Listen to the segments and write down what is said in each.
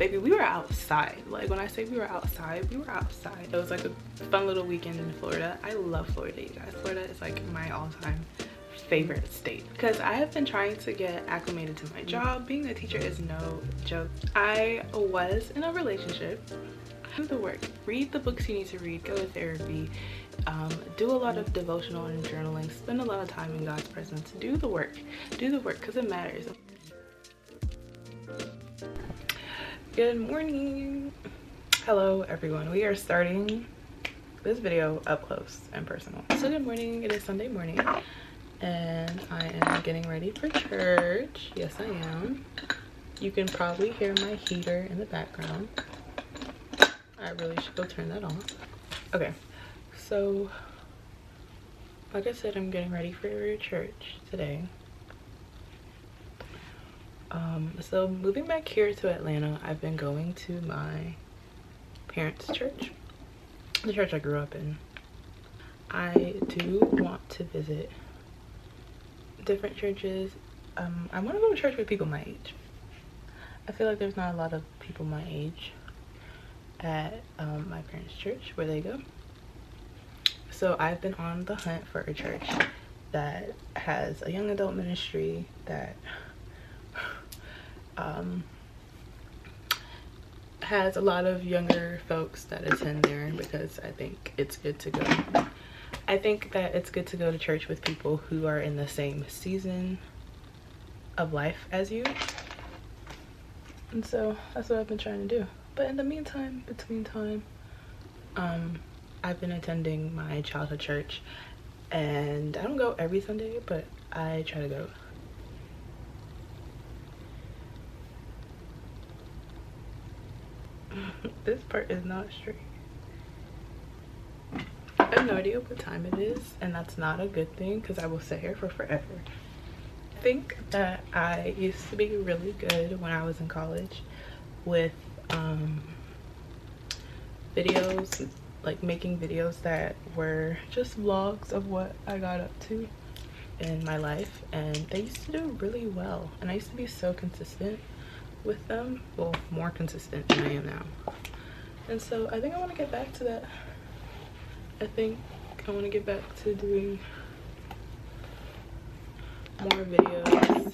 Baby, we were outside. Like, when I say we were outside, we were outside. It was like a fun little weekend in Florida. I love Florida, you guys. Florida is like my all-time favorite state because I have been trying to get acclimated to my job. Being a teacher is no joke. I was in a relationship. Do the work, read the books you need to read, go to therapy, do a lot of devotional and journaling, spend a lot of time in God's presence. Do the work because it matters. Good morning. Hello everyone. We are starting this video up close and personal. So good morning. It is Sunday morning and I am getting ready for church. Yes, I am. You can probably hear my heater in the background. I really should go turn that off. Okay, so like I said, I'm getting ready for church today. So moving back here to Atlanta, I've been going to my parents' church, the church I grew up in. I do want to visit different churches. I want to go to church with people my age. I feel like there's not a lot of people my age at my parents' church where they go. So I've been on the hunt for a church that has a young adult ministry, that has a lot of younger folks that attend there, because I think it's good to go. I think that it's good to go to church with people who are in the same season of life as you. And so that's what I've been trying to do. But in the meantime, between time, I've been attending my childhood church, and I don't go every Sunday, but I try to go. This part is not straight. I have no idea what time it is, and that's not a good thing because I will sit here for forever. I think that I used to be really good when I was in college with videos, like making videos that were just vlogs of what I got up to in my life, and they used to do really well, and I used to be so consistent with them. Well, more consistent than I am now. And so I think I want to get back to that. I think I want to get back to doing more videos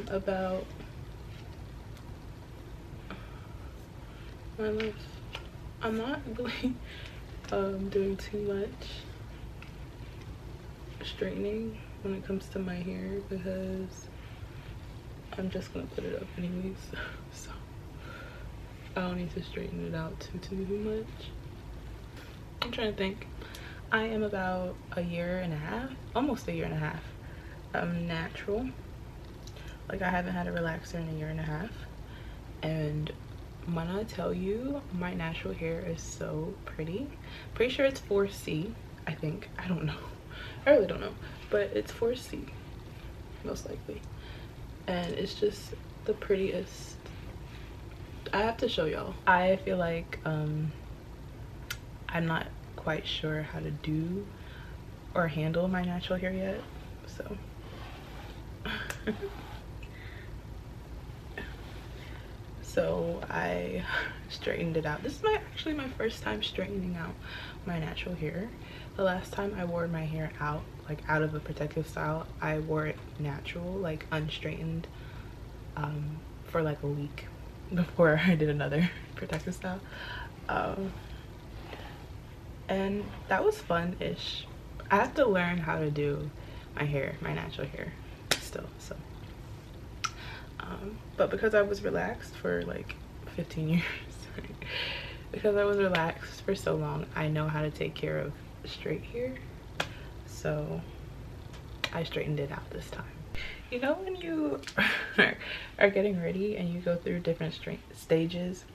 about my life. I'm not really doing too much straightening when it comes to my hair because I'm just gonna put it up anyways. So I don't need to straighten it out too much. I'm trying to think. I am about a year and a half, almost a year and a half, natural. Like, I haven't had a relaxer in a year and a half, and when I tell you, my natural hair is so pretty. Pretty sure it's 4C, I think. I don't know. I really don't know, but it's 4C, most likely. And it's just the prettiest. I have to show y'all. I feel like I'm not quite sure how to do or handle my natural hair yet, so so I straightened it out. This is actually my first time straightening out my natural hair. The last time I wore my hair out, like out of a protective style, I wore it natural, like unstraightened, for like a week before I did another protective style. And that was fun-ish. I have to learn how to do my hair, my natural hair still, so. But because I was relaxed for like 15 years, because I was relaxed for so long, I know how to take care of straight hair. So I straightened it out this time. You know when you are getting ready and you go through different stages?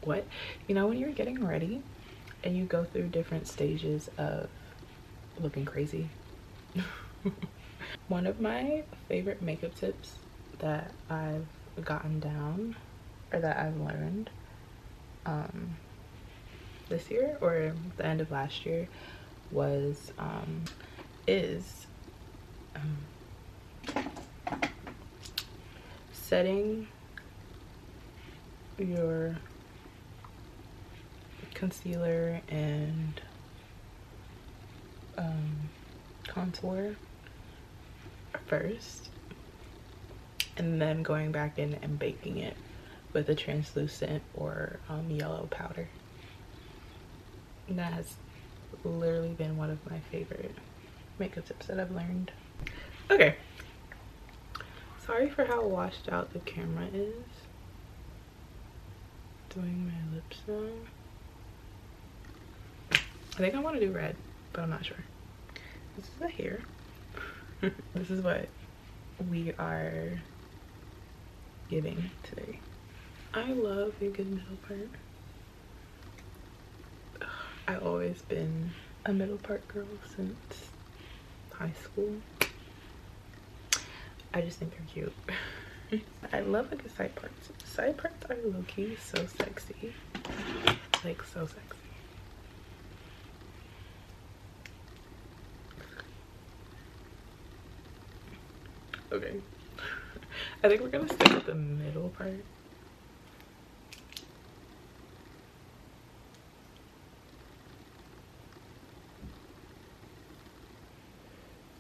What? You know when you're getting ready and you go through different stages of looking crazy? One of my favorite makeup tips that I've gotten down, or that I've learned this year or the end of last year, was setting your concealer and contour first, and then going back in and baking it with a translucent or yellow powder. And that has literally been one of my favorite makeup tips that I've learned. Okay, sorry for how washed out the camera is. Doing my lips now. I think I want to do red, but I'm not sure. This is the hair. This is what we are giving today. I love a good middle part. I've always been a middle part girl since high school. I just think they're cute. I love a good side parts. Side parts are low-key so sexy. Like, so sexy. Okay. I think we're gonna stick with the middle part.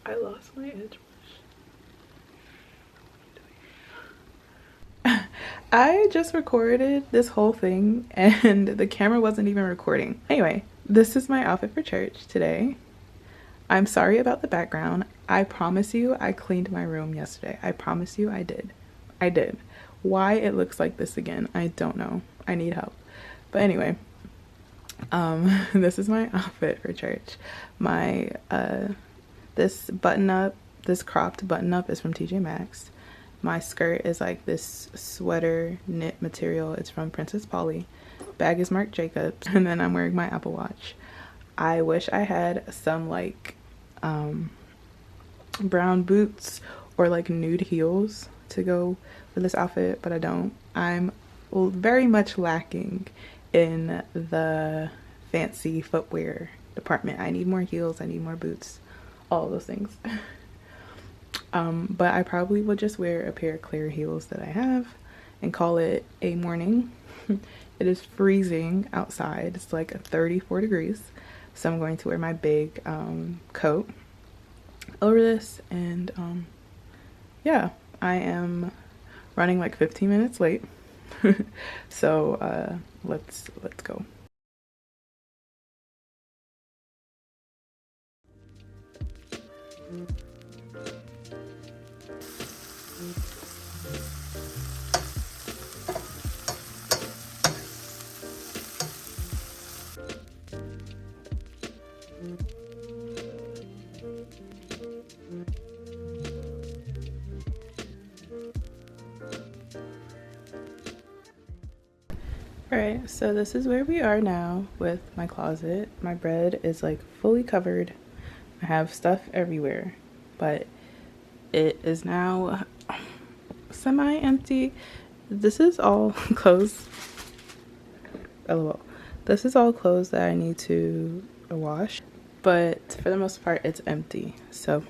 I lost my edge brush. I just recorded this whole thing and the camera wasn't even recording. Anyway, this is my outfit for church today. I'm sorry about the background. I promise you I cleaned my room yesterday. I promise you I did. I did. Why it looks like this again, I don't know. I need help. But anyway, this is my outfit for church. My this button up, this cropped button up is from TJ Maxx. My skirt is like this sweater knit material. It's from Princess Polly. Bag is Marc Jacobs. And then I'm wearing my Apple Watch. I wish I had some like brown boots or like nude heels to go with this outfit, but I don't. I'm very much lacking in the fancy footwear department. I need more heels, I need more boots, all of those things. But I probably will just wear a pair of clear heels that I have and call it a morning. It is freezing outside. It's like 34 degrees. So I'm going to wear my big coat over this, and yeah, I am running like 15 minutes late. So let's go. Alright, so this is where we are now with my closet. My bed is like fully covered. I have stuff everywhere, but it is now semi-empty. This is all clothes. LOL. This is all clothes that I need to wash, but for the most part it's empty. So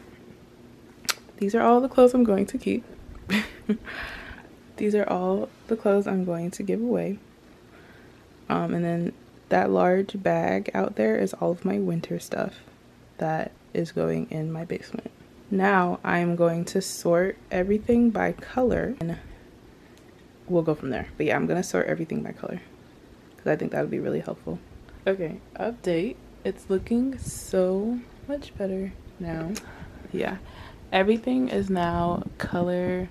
these are all the clothes I'm going to keep. These are all the clothes I'm going to give away. And then that large bag out there is all of my winter stuff that is going in my basement. Now I'm going to sort everything by color and we'll go from there. But yeah, I'm gonna sort everything by color because I think that would be really helpful. Okay, update. It's looking so much better now. Yeah, everything is now color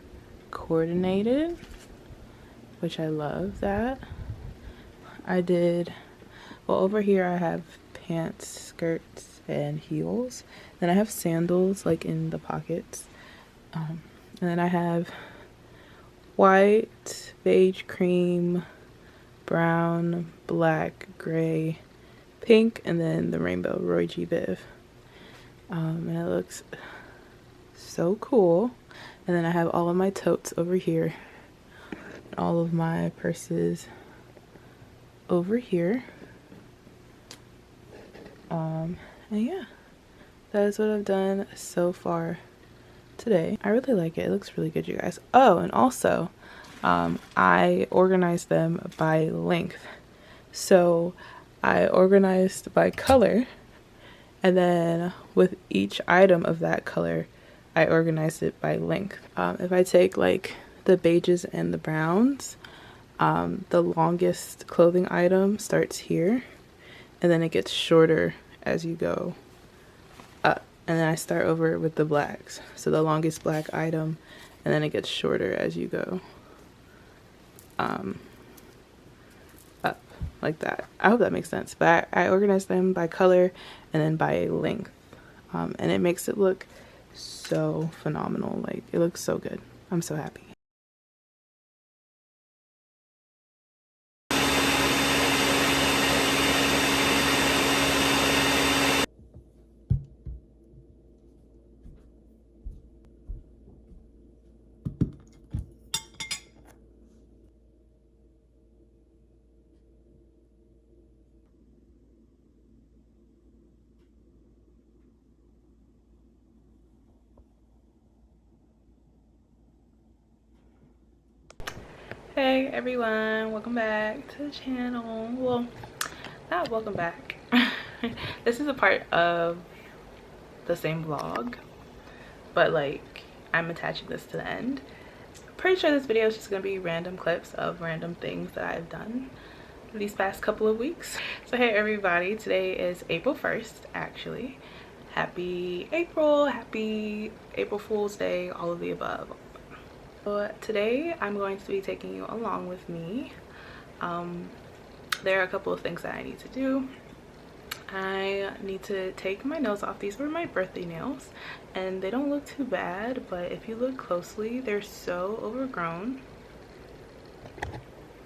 coordinated, which I love that. I did, well, over here I have pants, skirts, and heels. Then I have sandals like in the pockets. And then I have white, beige, cream, brown, black, gray, pink, and then the rainbow Roy G. Biv. And it looks so cool. And then I have all of my totes over here. All of my purses over here. And yeah, that is what I've done so far today. I really like it. It looks really good, you guys. Oh, and also I organized them by length. So I organized by color, and then with each item of that color, I organized it by length. If I take like the beiges and the browns, the longest clothing item starts here, and then it gets shorter as you go up. And then I start over with the blacks. So the longest black item, and then it gets shorter as you go up, like that. I hope that makes sense. But I organized them by color and then by length. And it makes it look so phenomenal. Like, it looks so good. I'm so happy. Hey everyone, welcome back to the channel. Well, not welcome back. This is a part of the same vlog, but like I'm attaching this to the end. Pretty sure this video is just gonna be random clips of random things that I've done these past couple of weeks. So hey everybody, today is April 1st actually. Happy April, happy April Fool's Day, all of the above. So today I'm going to be taking you along with me. There are a couple of things that I need to do. I need to take my nails off. These were my birthday nails and they don't look too bad, but if you look closely, they're so overgrown.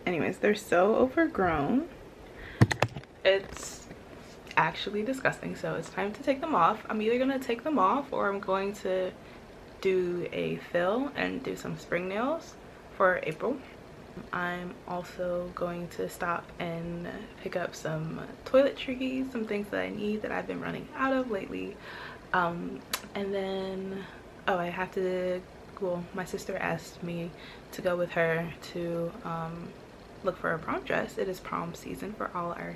Anyways, they're so overgrown. It's actually disgusting, so it's time to take them off. I'm either gonna take them off or I'm going to do a fill and do some spring nails for April. I'm also going to stop and pick up some toiletries, some things that I need that I've been running out of lately. And then, oh, I have to, well, my sister asked me to go with her to look for a prom dress. It is prom season for all our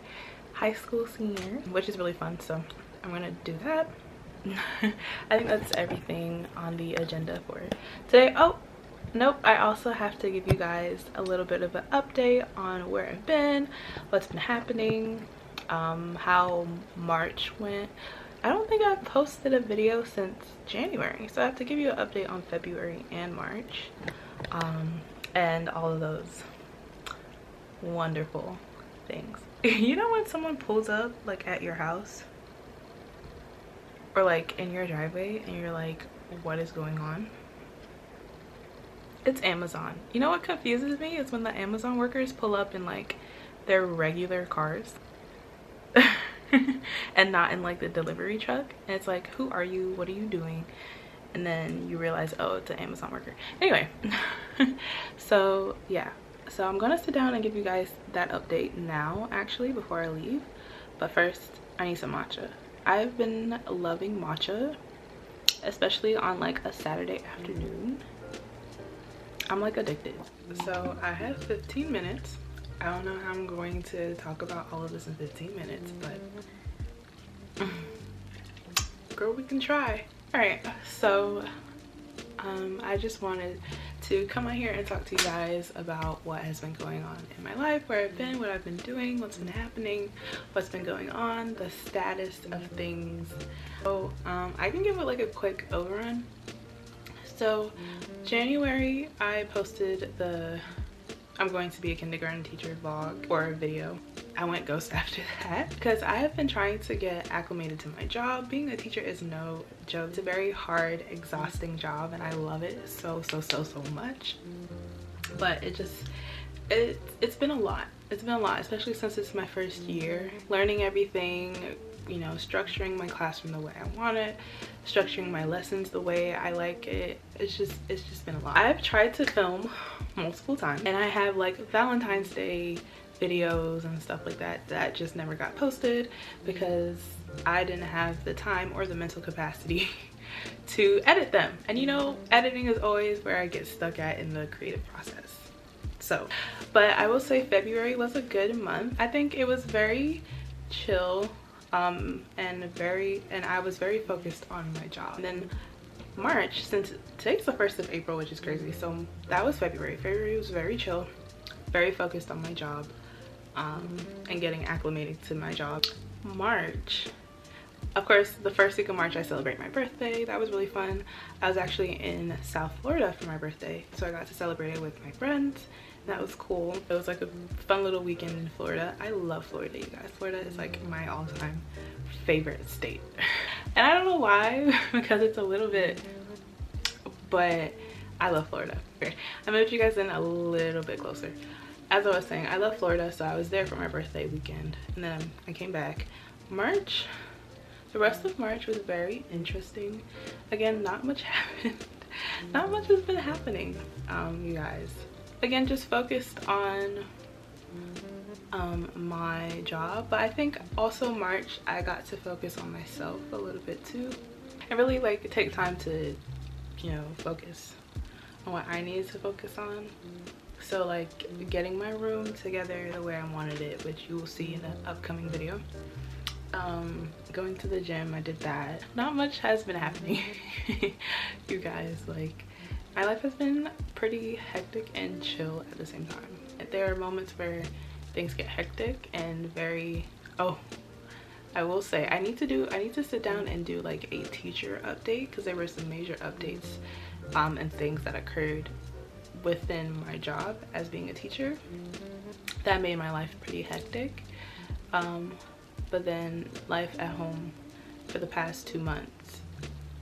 high school seniors, which is really fun, so I'm gonna do that. I think that's everything on the agenda for today. Oh nope, I also have to give you guys a little bit of an update on where I've been, what's been happening, how March went. I don't think I've posted a video since January, so I have to give you an update on February and March, and all of those wonderful things. You know when someone pulls up like at your house or like in your driveway and you're like, what is going on? It's Amazon. You know what confuses me is when the Amazon workers pull up in like their regular cars and not in like the delivery truck, and it's like, who are you, what are you doing? And then you realize, oh, it's an Amazon worker. Anyway, so yeah, so I'm gonna sit down and give you guys that update now actually before I leave, but first I need some matcha. I've been loving matcha, especially on like a Saturday afternoon. I'm like addicted. So I have 15 minutes. I don't know how I'm going to talk about all of this in 15 minutes, but girl, we can try. All right, so I just wanted to come out here and talk to you guys about what has been going on in my life, where I've been, what I've been doing, what's been happening, what's been going on, the status of things. So I can give it like a quick overrun. So January I posted the I'm going to be a kindergarten teacher vlog or a video. I went ghost after that because I have been trying to get acclimated to my job. Being a teacher is no joke. It's a very hard, exhausting job and I love it so much. But it's been a lot. It's been a lot, especially since it's my first year. Learning everything, you know, structuring my classroom the way I want it, structuring my lessons the way I like it. It's just been a lot. I've tried to film multiple times and I have like Valentine's Day videos and stuff like that that just never got posted because I didn't have the time or the mental capacity to edit them. And you know, editing is always where I get stuck at in the creative process. So, but I will say February was a good month. I think it was very chill, and I was very focused on my job. And then March, since today's the 1st of April, which is crazy, so that was February. February was very chill, very focused on my job, and getting acclimated to my job. March, of course, the first week of March I celebrate my birthday. That was really fun. I was actually in South Florida for my birthday, so I got to celebrate it with my friends. That was cool. It was like a fun little weekend in Florida. I love Florida, you guys. Florida is like my all-time favorite state. And I don't know why, because it's a little bit, but I love Florida. I'm gonna put you guys in a little bit closer. As I was saying, I love Florida, so I was there for my birthday weekend, and then I came back. March, the rest of March was very interesting. Again, not much happened. Not much has been happening, you guys. Again, just focused on my job, but I think also March I got to focus on myself a little bit too, and really like take time to, you know, focus on what I needed to focus on. So like getting my room together the way I wanted it, which you will see in an upcoming video. Going to the gym, I did that. Not much has been happening. You guys, like my life has been pretty hectic and chill at the same time. There are moments where things get hectic and very, oh, I will say I need to sit down and do like a teacher update, because there were some major updates and things that occurred within my job as being a teacher that made my life pretty hectic. But then life at home for the past 2 months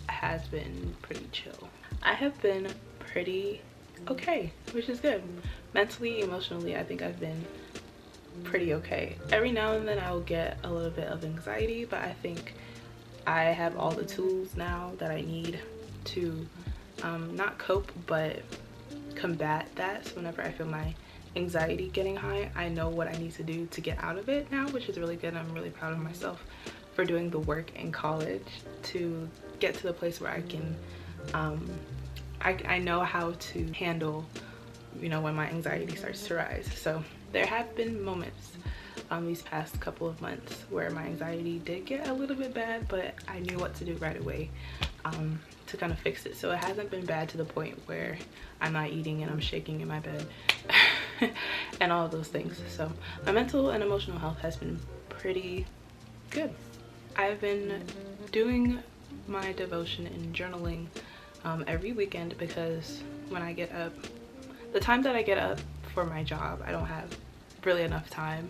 has been pretty chill. I have been pretty okay, which is good. Mentally, emotionally, I think I've been pretty okay. Every now and then I will get a little bit of anxiety, but I think I have all the tools now that I need to not cope, but combat that. So whenever I feel my anxiety getting high, I know what I need to do to get out of it now, which is really good. I'm really proud of myself for doing the work in college to get to the place where I can I know how to handle, you know, when my anxiety starts to rise. So there have been moments these past couple of months where my anxiety did get a little bit bad, but I knew what to do right away to kind of fix it. So it hasn't been bad to the point where I'm not eating and I'm shaking in my bed and all of those things. So my mental and emotional health has been pretty good. I've been doing my devotion and journaling every weekend, because when I get up, the time that I get up for my job, I don't have really enough time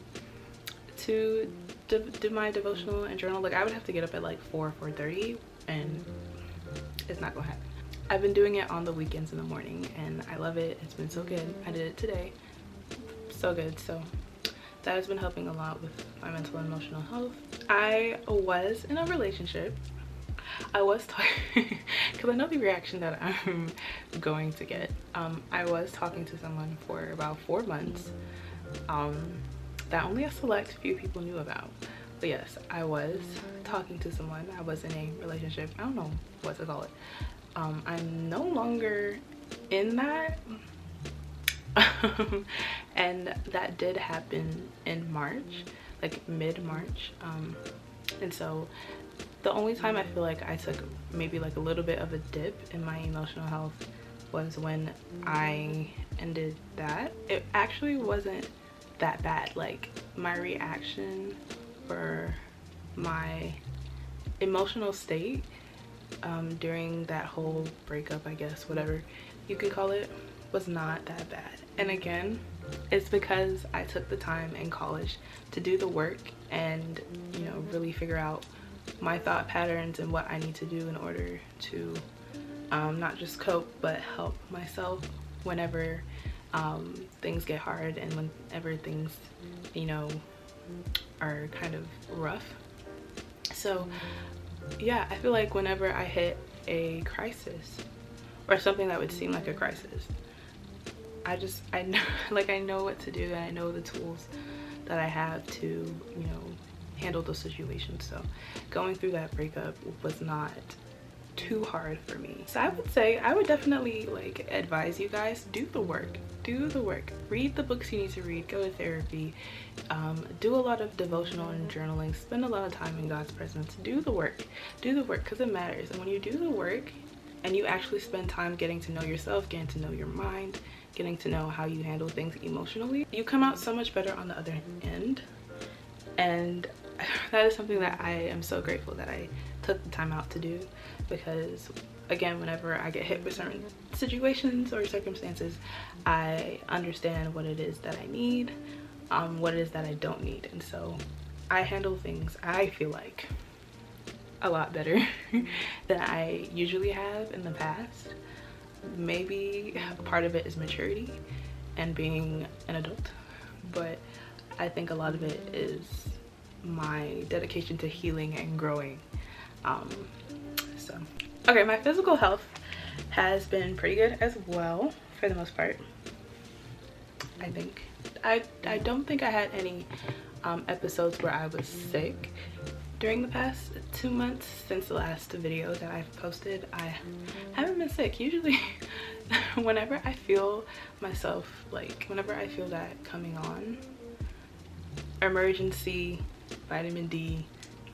to do my devotional and journal. Like I would have to get up at like 4:30, and it's not gonna happen. I've been doing it on the weekends in the morning, and I love it. It's been so good. I did it today. So good. So that has been helping a lot with my mental and emotional health. I was in a relationship. I was talking, because I know the reaction that I'm going to get. I was talking to someone for about 4 months that only a select few people knew about. But yes, I was talking to someone. I was in a relationship. I don't know what to call it. I'm no longer in that. And that did happen in March, like mid-March. And so the only time I feel like I took maybe like a little bit of a dip in my emotional health was when I ended that. It actually wasn't that bad. Like my reaction or my emotional state during that whole breakup, I guess, whatever you could call it, was not that bad. And again, it's because I took the time in college to do the work and, you know, really figure out my thought patterns and what I need to do in order to not just cope but help myself whenever things get hard and whenever things, you know, are kind of rough. So yeah, I feel like whenever I hit a crisis or something that would seem like a crisis, I know, like I know what to do, and I know the tools that I have to, you know, handle those situations. So going through that breakup was not too hard for me. So I would say, I would definitely like advise you guys, do the work. Do the work. Read the books you need to read. Go to therapy. Do a lot of devotional and journaling. Spend a lot of time in God's presence. Do the work. Do the work, because it matters. And when you do the work and you actually spend time getting to know yourself, getting to know your mind, getting to know how you handle things emotionally, you come out so much better on the other end. And that is something that I am so grateful that I took the time out to do, because again, whenever I get hit with certain situations or circumstances, I understand what it is that I need, what it is that I don't need. And so I handle things, I feel like, a lot better than I usually have in the past. Maybe part of it is maturity and being an adult, but I think a lot of it is my dedication to healing and growing. So okay, my physical health has been pretty good as well, for the most part. I think I don't think I had any episodes where I was sick during the past 2 months. Since the last video that I've posted, I haven't been sick. Usually whenever I feel myself, like whenever I feel that coming on, emergency vitamin D,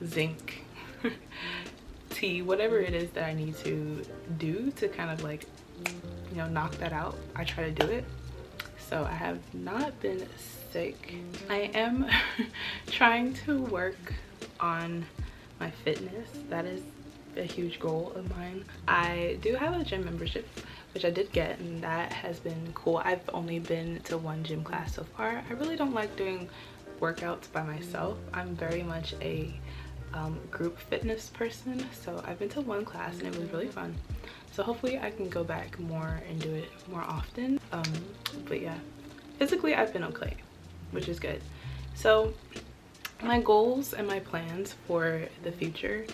zinc, tea, whatever it is that I need to do to kind of like, you know, knock that out, I try to do it. So I have not been sick. I am trying to work on my fitness. That is a huge goal of mine. I do have a gym membership, which I did get, and that has been cool. I've only been to one gym class so far. I really don't like doing workouts by myself. I'm very much a group fitness person, so I've been to one class and it was really fun. So hopefully I can go back more and do it more often. But yeah, physically I've been okay, which is good. So my goals and my plans for the future,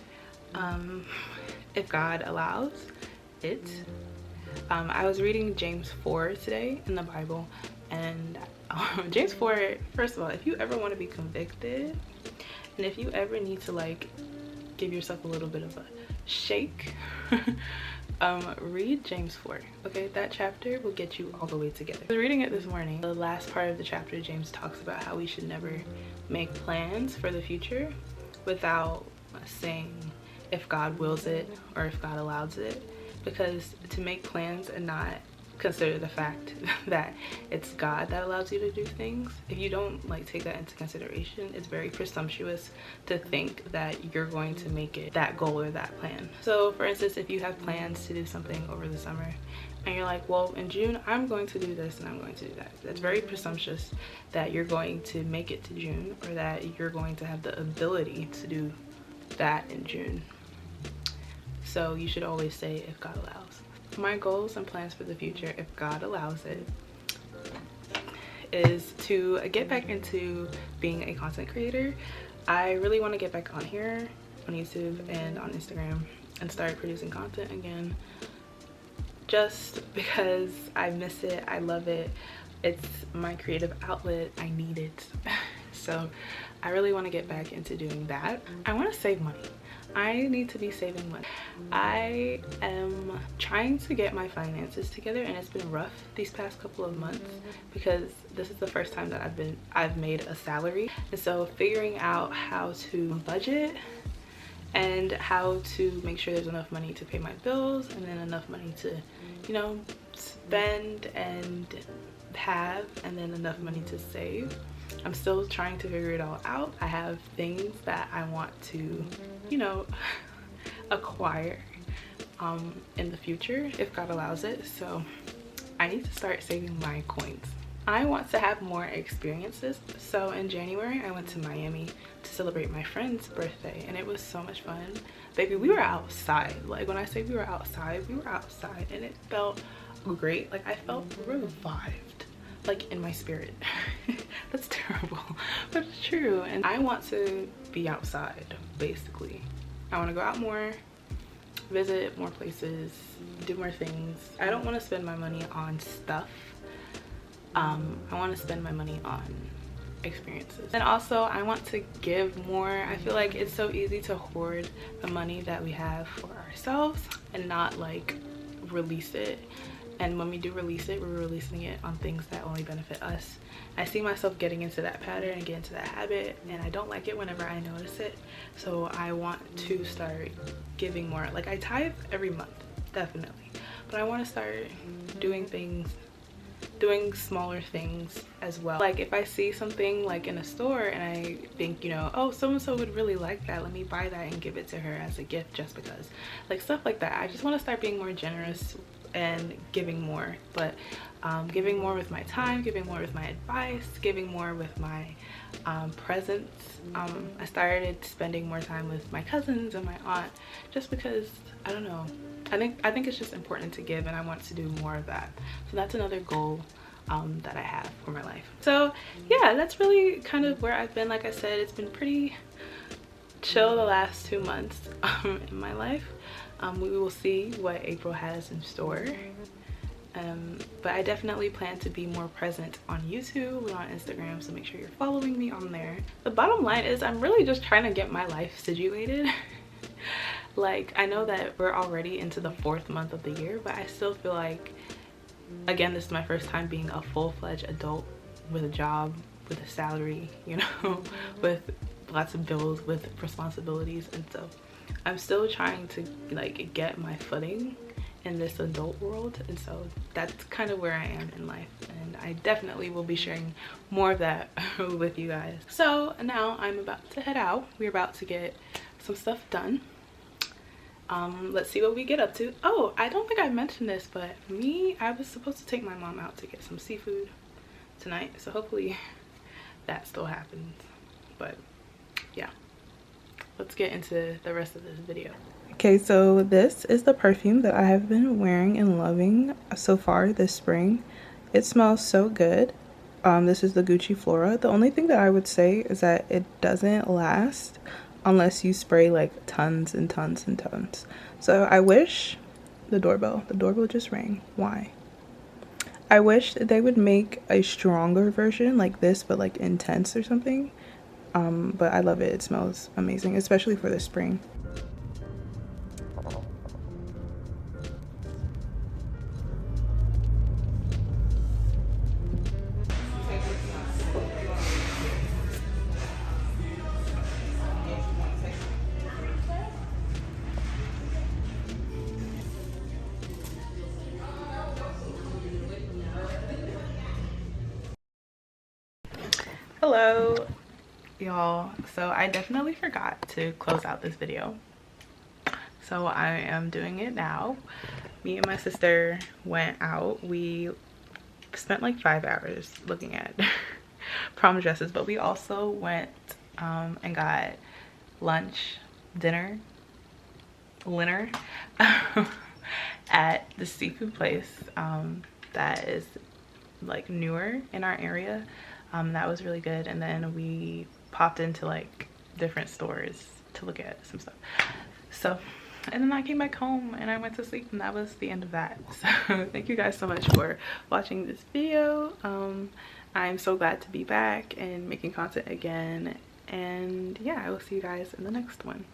if God allows it, I was reading James 4 today in the Bible, and James 4, first of all, if you ever want to be convicted and if you ever need to like give yourself a little bit of a shake, read James 4. Okay, that chapter will get you all the way together. I was reading it this morning. The last part of the chapter, James talks about how we should never make plans for the future without saying if God wills it or if God allows it, because to make plans and not consider the fact that it's God that allows you to do things, if you don't like take that into consideration, it's very presumptuous to think that you're going to make it that goal or that plan. So for instance, if you have plans to do something over the summer and you're like, well, in June I'm going to do this and I'm going to do that, that's very presumptuous that you're going to make it to June, or that you're going to have the ability to do that in June. So you should always say if God allows. My goals and plans for the future, if God allows it, is to get back into being a content creator. I really want to get back on here on YouTube and on Instagram and start producing content again, just because I miss it. I love it. It's my creative outlet. I need it. So I really want to get back into doing that. I want to save money. I need to be saving money. I am trying to get my finances together, and it's been rough these past couple of months because this is the first time that I've made a salary. And so figuring out how to budget and how to make sure there's enough money to pay my bills, and then enough money to, you know, spend and have, and then enough money to save. I'm still trying to figure it all out. I have things that I want to, you know, acquire in the future if God allows it. So I need to start saving my coins. I want to have more experiences. So in January I went to Miami to celebrate my friend's birthday, and it was so much fun. Baby, we were outside. Like when I say we were outside, and it felt great. Like I felt revived, like in my spirit. That's terrible, but it's true. And I want to be outside, basically. I want to go out more, visit more places, do more things. I don't want to spend my money on stuff. I want to spend my money on experiences. And also I want to give more. I feel like it's so easy to hoard the money that we have for ourselves and not like release it. And when we do release it, we're releasing it on things that only benefit us. I see myself getting into that pattern and get into that habit, and I don't like it whenever I notice it. So I want to start giving more. Like, I tithe every month, definitely, but I want to start doing things, doing smaller things as well. Like if I see something like in a store and I think, you know, oh, so-and-so would really like that, let me buy that and give it to her as a gift just because. Like stuff like that. I just want to start being more generous and giving more, but giving more with my time, giving more with my advice, giving more with my presence. I started spending more time with my cousins and my aunt just because, I don't know, I think it's just important to give, and I want to do more of that. So that's another goal that I have for my life. So yeah, that's really kind of where I've been. Like I said, it's been pretty chill the last 2 months in my life. We will see what April has in store. But I definitely plan to be more present on YouTube and on Instagram, so make sure you're following me on there. The bottom line is I'm really just trying to get my life situated. Like, I know that we're already into the 4th month of the year, but I still feel like, again, this is my first time being a full-fledged adult with a job, with a salary, you know, with lots of bills, with responsibilities. And so I'm still trying to like get my footing in this adult world, and so that's kind of where I am in life, and I definitely will be sharing more of that with you guys. So now I'm about to head out. We're about to get some stuff done. Let's see what we get up to. Oh, I don't think I mentioned this, but I was supposed to take my mom out to get some seafood tonight, so hopefully that still happens. But yeah, let's get into the rest of this video. Okay, so this is the perfume that I have been wearing and loving so far this spring. It smells so good. This is the Gucci Flora. The only thing that I would say is that it doesn't last unless you spray like tons and tons and tons. So I wish the doorbell just rang. Why? I wish that they would make a stronger version like this, but like intense or something. But I love it. It smells amazing, especially for the spring. Hello y'all. So I definitely forgot to close out this video, so I am doing it now. Me and my sister went out. We spent like 5 hours looking at prom dresses, but we also went and got lunch, dinner at the seafood place that is like newer in our area. That was really good. And then we popped into like different stores to look at some stuff. So, and then I came back home and I went to sleep, and that was the end of that. So thank you guys so much for watching this video. I'm so glad to be back and making content again. And yeah, I will see you guys in the next one.